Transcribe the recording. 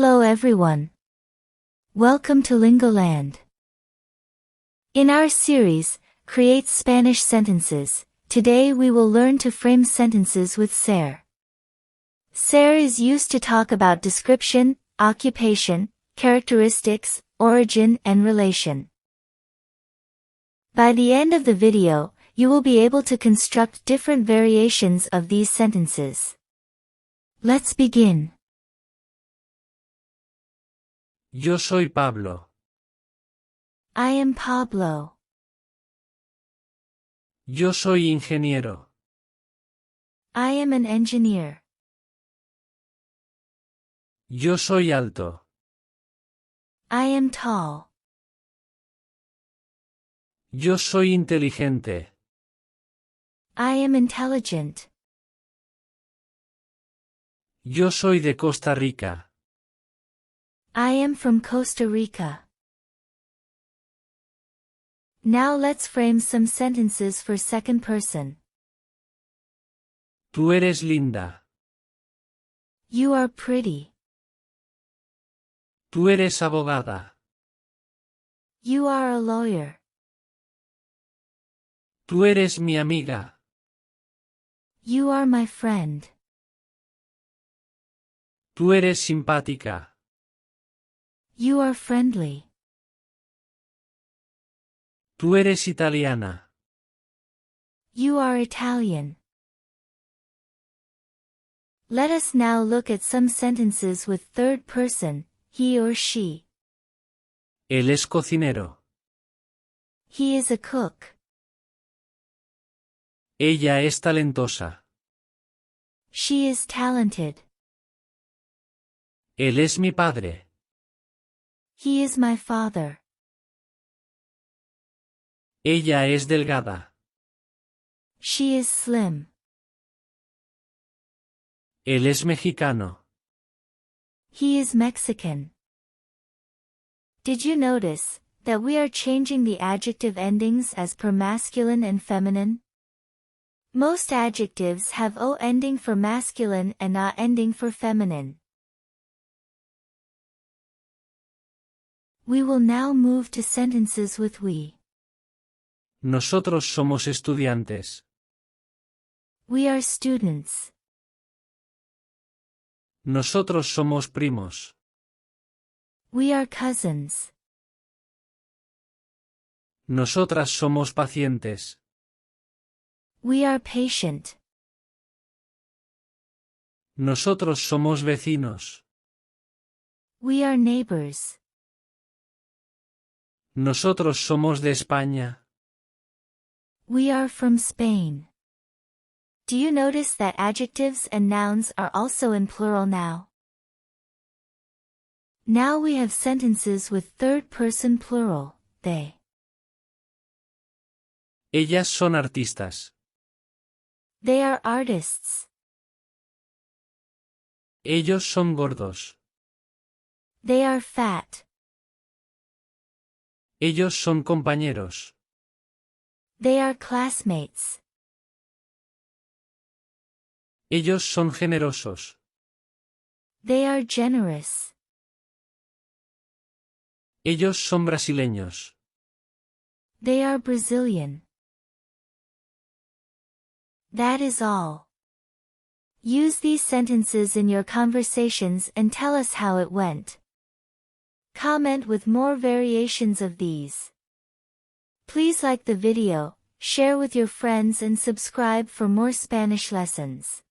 Hello everyone. Welcome to Lingoland. In our series, Create Spanish Sentences, today we will learn to frame sentences with ser. Ser is used to talk about description, occupation, characteristics, origin, and relation. By the end of the video, you will be able to construct different variations of these sentences. Let's begin. Yo soy Pablo. I am Pablo. Yo soy ingeniero. I am an engineer. Yo soy alto. I am tall. Yo soy inteligente. I am intelligent. Yo soy de Costa Rica. I am from Costa Rica. Now let's frame some sentences for second person. Tú eres linda. You are pretty. Tú eres abogada. You are a lawyer. Tú eres mi amiga. You are my friend. Tú eres simpática. You are friendly. Tú eres italiana. You are Italian. Let us now look at some sentences with third person, he or she. Él es cocinero. He is a cook. Ella es talentosa. She is talented. Él es mi padre. He is my father. Ella es delgada. She is slim. Él es mexicano. He is Mexican. Did you notice that we are changing the adjective endings as per masculine and feminine? Most adjectives have O ending for masculine and A ending for feminine. We will now move to sentences with we. Nosotros somos estudiantes. We are students. Nosotros somos primos. We are cousins. Nosotras somos pacientes. We are patient. Nosotros somos vecinos. We are neighbors. Nosotros somos de España. We are from Spain. Do you notice that adjectives and nouns are also in plural now? Now we have sentences with third person plural, they. Ellas son artistas. They are artists. Ellos son gordos. They are fat. Ellos son compañeros. They are classmates. Ellos son generosos. They are generous. Ellos son brasileños. They are Brazilian. That is all. Use these sentences in your conversations and tell us how it went. Comment with more variations of these. Please like the video, share with your friends and subscribe for more Spanish lessons.